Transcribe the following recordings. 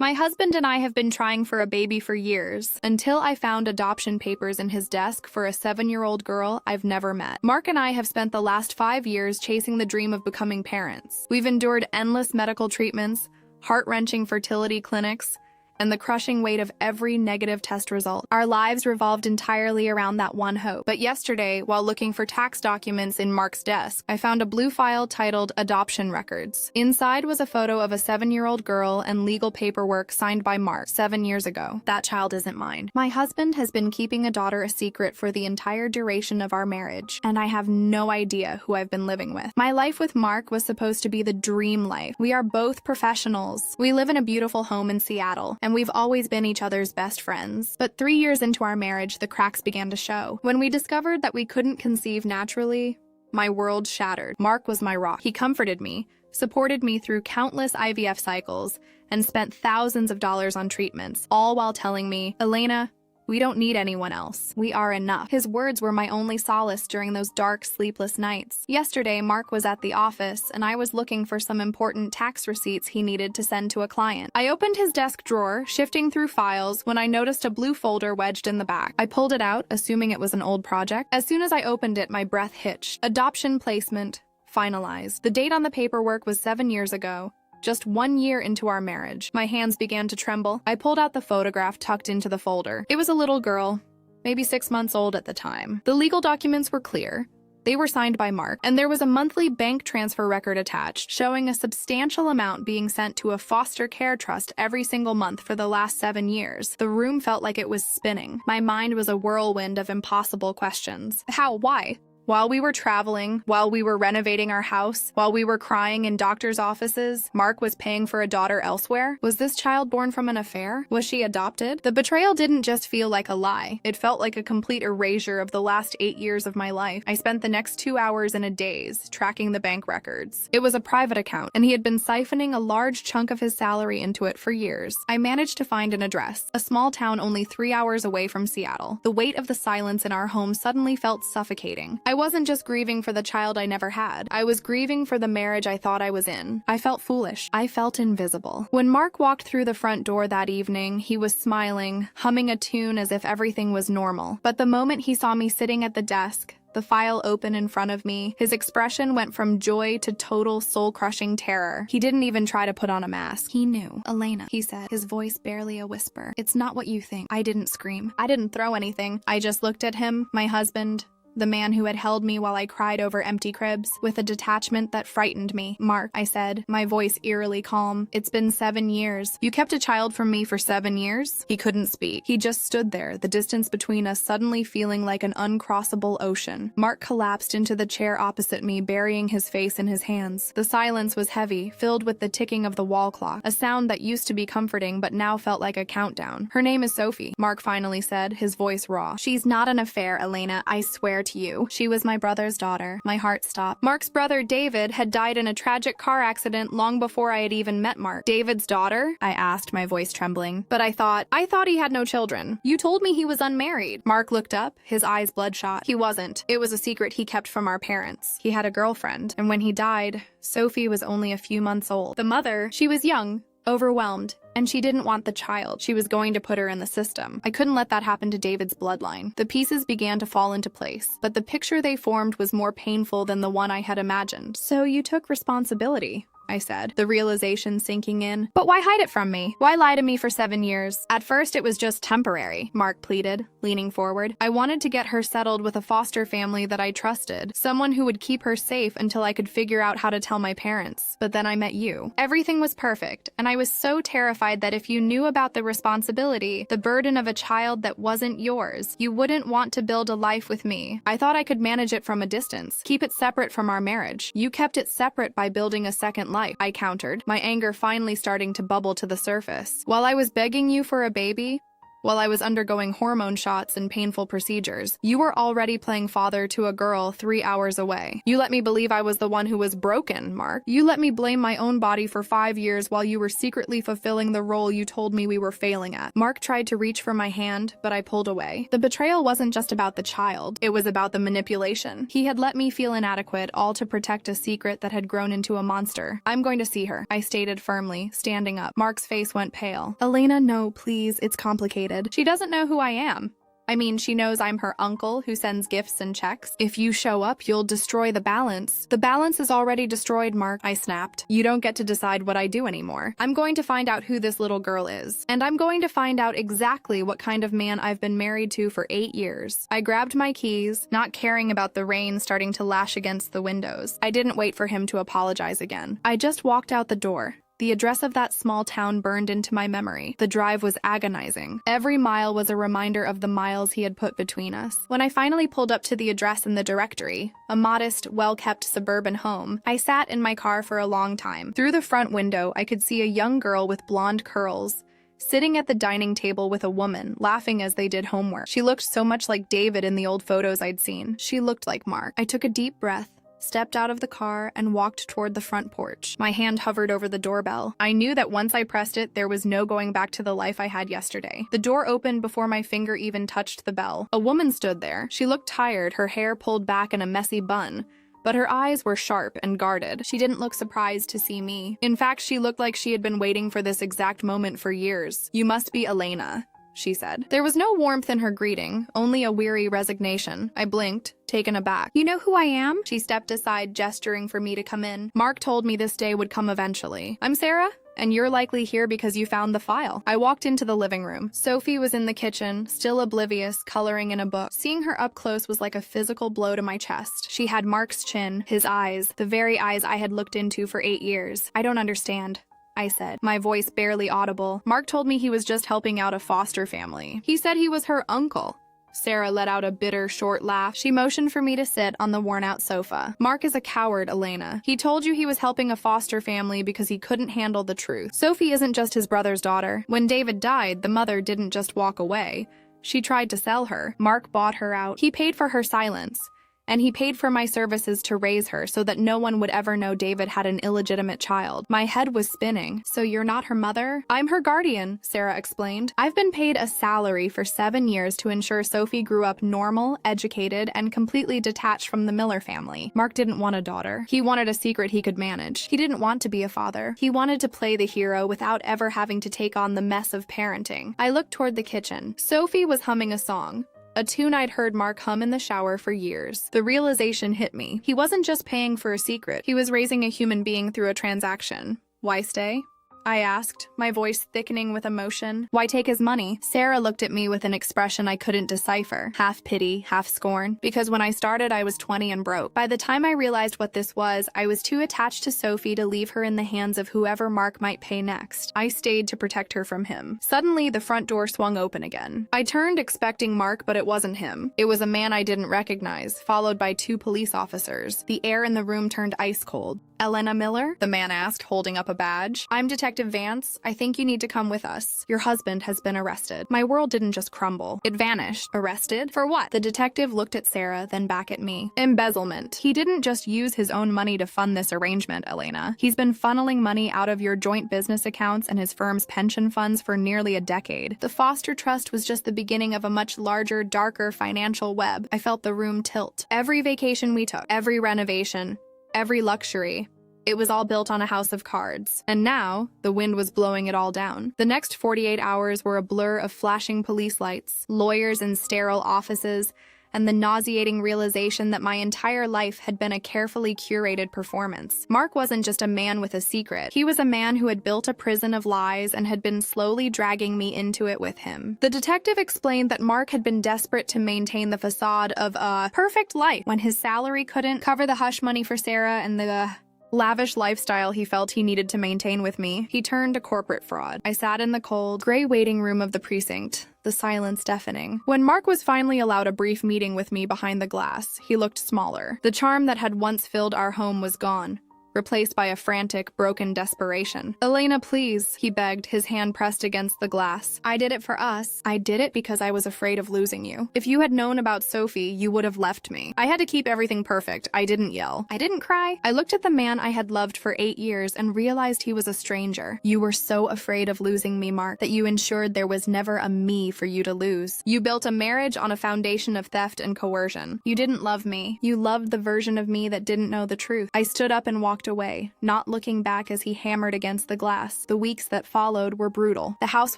My husband and I have been trying for a baby for years, until I found adoption papers in his desk for a 7-year-old girl I've never met. Mark and I have spent the last 5 years chasing the dream of becoming parents. We've endured endless medical treatments, heart-wrenching fertility clinics, and the crushing weight of every negative test result. Our lives revolved entirely around that one hope. But yesterday, while looking for tax documents in Mark's desk, I found a blue file titled Adoption Records. Inside was a photo of a 7-year-old girl and legal paperwork signed by Mark 7 years ago. That child isn't mine. My husband has been keeping a daughter a secret for the entire duration of our marriage, and I have no idea who I've been living with. My life with Mark was supposed to be the dream life. We are both professionals. We live in a beautiful home in Seattle, and we've always been each other's best friends. But 3 years into our marriage, the cracks began to show. When we discovered that we couldn't conceive naturally, my world shattered. Mark was my rock. He comforted me, supported me through countless IVF cycles, and spent thousands of dollars on treatments, all while telling me, "Elena, we don't need anyone else. We are enough." His words were my only solace during those dark, sleepless nights. Yesterday, Mark was at the office, and I was looking for some important tax receipts he needed to send to a client. I opened his desk drawer, shifting through files, when I noticed a blue folder wedged in the back. I pulled it out, assuming it was an old project. As soon as I opened it, my breath hitched. Adoption placement finalized. The date on the paperwork was 7 years ago. Just 1 year into our marriage. My hands began to tremble. I pulled out the photograph tucked into the folder. It was a little girl, maybe 6 months old at the time. The legal documents were clear. They were signed by Mark, and there was a monthly bank transfer record attached, showing a substantial amount being sent to a foster care trust every single month for the last 7 years. The room felt like it was spinning. My mind was a whirlwind of impossible questions. How? Why? While we were traveling, while we were renovating our house, while we were crying in doctors' offices, Mark was paying for a daughter elsewhere. Was this child born from an affair? Was she adopted? The betrayal didn't just feel like a lie. It felt like a complete erasure of the last 8 years of my life. I spent the next 2 hours in a daze tracking the bank records. It was a private account, and he had been siphoning a large chunk of his salary into it for years. I managed to find an address, a small town only 3 hours away from Seattle. The weight of the silence in our home suddenly felt suffocating. I wasn't just grieving for the child I never had. I was grieving for the marriage I thought I was in. I felt foolish. I felt invisible. When Mark walked through the front door that evening, he was smiling, humming a tune as if everything was normal. But the moment he saw me sitting at the desk, the file open in front of me, his expression went from joy to total soul-crushing terror. He didn't even try to put on a mask. He knew. "Elena," he said, his voice barely a whisper. "It's not what you think." I didn't scream. I didn't throw anything. I just looked at him, my husband, the man who had held me while I cried over empty cribs, with a detachment that frightened me. "Mark," I said, my voice eerily calm, "it's been 7 years. You kept a child from me for 7 years?" He couldn't speak. He just stood there, the distance between us suddenly feeling like an uncrossable ocean. Mark collapsed into the chair opposite me, burying his face in his hands. The silence was heavy, filled with the ticking of the wall clock, a sound that used to be comforting but now felt like a countdown. "Her name is Sophie," Mark finally said, his voice raw. "She's not an affair, Elena, I swear to you. She was my brother's daughter." My heart stopped. Mark's brother, David, had died in a tragic car accident long before I had even met Mark. "David's daughter?" I asked, my voice trembling. "But I thought he had no children. You told me he was unmarried." Mark looked up, his eyes bloodshot. "He wasn't. It was a secret he kept from our parents. He had a girlfriend, and when he died, Sophie was only a few months old. The mother, she was young, overwhelmed, and she didn't want the child. She was going to put her in the system. I couldn't let that happen to David's bloodline." The pieces began to fall into place, but the picture they formed was more painful than the one I had imagined. "So you took responsibility," I said, the realization sinking in. "But why hide it from me? Why lie to me for 7 years? At first it was just temporary," Mark pleaded, leaning forward. "I wanted to get her settled with a foster family that I trusted, someone who would keep her safe until I could figure out how to tell my parents. But then I met you. Everything was perfect, and I was so terrified that if you knew about the responsibility, the burden of a child that wasn't yours, you wouldn't want to build a life with me. I thought I could manage it from a distance, keep it separate from our marriage. You kept it separate by building a second life," I countered, my anger finally starting to bubble to the surface. "While I was begging you for a baby, while I was undergoing hormone shots and painful procedures. You were already playing father to a girl 3 hours away. You let me believe I was the one who was broken, Mark. You let me blame my own body for 5 years while you were secretly fulfilling the role you told me we were failing at. Mark tried to reach for my hand, but I pulled away. The betrayal wasn't just about the child. It was about the manipulation. He had let me feel inadequate, all to protect a secret that had grown into a monster. I'm going to see her, I stated firmly, standing up. Mark's face went pale. Elena, no, please, it's complicated. She doesn't know who I am. I mean, she knows I'm her uncle who sends gifts and checks. If you show up, you'll destroy the balance. The balance is already destroyed, Mark, I snapped. You don't get to decide what I do anymore. I'm going to find out who this little girl is. And I'm going to find out exactly what kind of man I've been married to for 8 years. I grabbed my keys, not caring about the rain starting to lash against the windows. I didn't wait for him to apologize again. I just walked out the door. The address of that small town burned into my memory. The drive was agonizing. Every mile was a reminder of the miles he had put between us. When I finally pulled up to the address in the directory, a modest, well-kept suburban home, I sat in my car for a long time. Through the front window, I could see a young girl with blonde curls, sitting at the dining table with a woman, laughing as they did homework. She looked so much like David in the old photos I'd seen. She looked like Mark. I took a deep breath, stepped out of the car, and walked toward the front porch. My hand hovered over the doorbell. I knew that once I pressed it, there was no going back to the life I had yesterday. The door opened before my finger even touched the bell. A woman stood there. She looked tired, her hair pulled back in a messy bun, but her eyes were sharp and guarded. She didn't look surprised to see me. In fact, she looked like she had been waiting for this exact moment for years. You must be Elena, she said. There was no warmth in her greeting, only a weary resignation. I blinked, taken aback. You know who I am? She stepped aside, gesturing for me to come in. Mark told me this day would come eventually. I'm Sarah, and you're likely here because you found the file. I walked into the living room. Sophie was in the kitchen, still oblivious, coloring in a book. Seeing her up close was like a physical blow to my chest. She had Mark's chin, his eyes, the very eyes I had looked into for 8 years. I don't understand, I said, my voice barely audible. Mark told me he was just helping out a foster family. He said he was her uncle. Sarah let out a bitter, short laugh. She motioned for me to sit on the worn-out sofa. Mark is a coward, Elena. He told you he was helping a foster family because he couldn't handle the truth. Sophie isn't just his brother's daughter. When David died, the mother didn't just walk away. She tried to sell her. Mark bought her out. He paid for her silence. And he paid for my services to raise her so that no one would ever know David had an illegitimate child. My head was spinning. So you're not her mother? I'm her guardian, Sarah explained. I've been paid a salary for 7 years to ensure Sophie grew up normal, educated, and completely detached from the Miller family. Mark didn't want a daughter. He wanted a secret he could manage. He didn't want to be a father. He wanted to play the hero without ever having to take on the mess of parenting. I looked toward the kitchen. Sophie was humming a song, a tune I'd heard Mark hum in the shower for years. The realization hit me. He wasn't just paying for a secret. He was raising a human being through a transaction. Why stay? I asked, my voice thickening with emotion. Why take his money? Sarah looked at me with an expression I couldn't decipher, half pity, half scorn. Because when I started, I was 20 and broke. By the time I realized what this was, I was too attached to Sophie to leave her in the hands of whoever Mark might pay next. I stayed to protect her from him. Suddenly, the front door swung open again. I turned, expecting Mark, but it wasn't him. It was a man I didn't recognize, followed by 2 police officers. The air in the room turned ice cold. Elena Miller? The man asked, holding up a badge. I'm Detective Vance. I think you need to come with us. Your husband has been arrested. My world didn't just crumble. It vanished. Arrested? For what? The detective looked at Sarah, then back at me. Embezzlement. He didn't just use his own money to fund this arrangement, Elena. He's been funneling money out of your joint business accounts and his firm's pension funds for nearly a decade. The foster trust was just the beginning of a much larger, darker financial web. I felt the room tilt. Every vacation we took, every renovation, every luxury, it was all built on a house of cards. And now, the wind was blowing it all down. The next 48 hours were a blur of flashing police lights, lawyers in sterile offices, and the nauseating realization that my entire life had been a carefully curated performance. Mark wasn't just a man with a secret. He was a man who had built a prison of lies and had been slowly dragging me into it with him. The detective explained that Mark had been desperate to maintain the facade of a perfect life when his salary couldn't cover the hush money for Sarah and the lavish lifestyle he felt he needed to maintain with me. He turned a corporate fraud. I sat in the cold, gray waiting room of the precinct, the silence deafening. When Mark was finally allowed a brief meeting with me behind the glass, he looked smaller. The charm that had once filled our home was gone. replaced by a frantic, broken desperation. "Elena, please," he begged, his hand pressed against the glass. "I did it for us. I did it because I was afraid of losing you. If you had known about Sophie, you would have left me. I had to keep everything perfect. I didn't yell. I didn't cry. I looked at the man I had loved for 8 years and realized he was a stranger. You were so afraid of losing me, Mark, that you ensured there was never a me for you to lose. You built a marriage on a foundation of theft and coercion. You didn't love me. You loved the version of me that didn't know the truth." I stood up and walked away, not looking back as he hammered against the glass. The weeks that followed were brutal. The house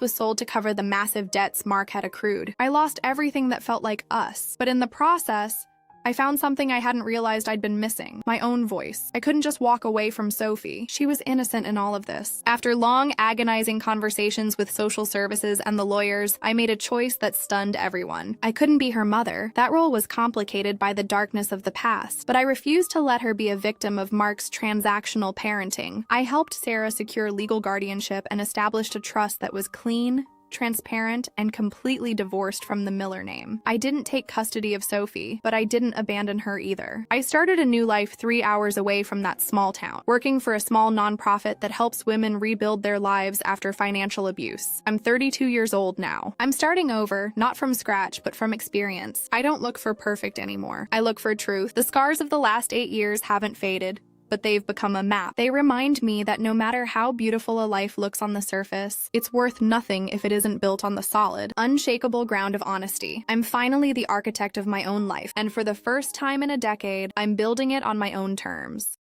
was sold to cover the massive debts Mark had accrued. I lost everything that felt like us. But in the process, I found something I hadn't realized I'd been missing. My own voice. I couldn't just walk away from Sophie. She was innocent in all of this. After long, agonizing conversations with social services and the lawyers, I made a choice that stunned everyone. I couldn't be her mother. That role was complicated by the darkness of the past, but I refused to let her be a victim of Mark's transactional parenting. I helped Sarah secure legal guardianship and established a trust that was clean, transparent, and completely divorced from the Miller name. I didn't take custody of Sophie, but I didn't abandon her either. I started a new life 3 hours away from that small town, working for a small nonprofit that helps women rebuild their lives after financial abuse. I'm 32 years old now. I'm starting over, not from scratch, but from experience. I don't look for perfect anymore. I look for truth. The scars of the last 8 years haven't faded, but they've become a map. They remind me that no matter how beautiful a life looks on the surface, it's worth nothing if it isn't built on the solid, unshakable ground of honesty. I'm finally the architect of my own life, and for the first time in a decade, I'm building it on my own terms.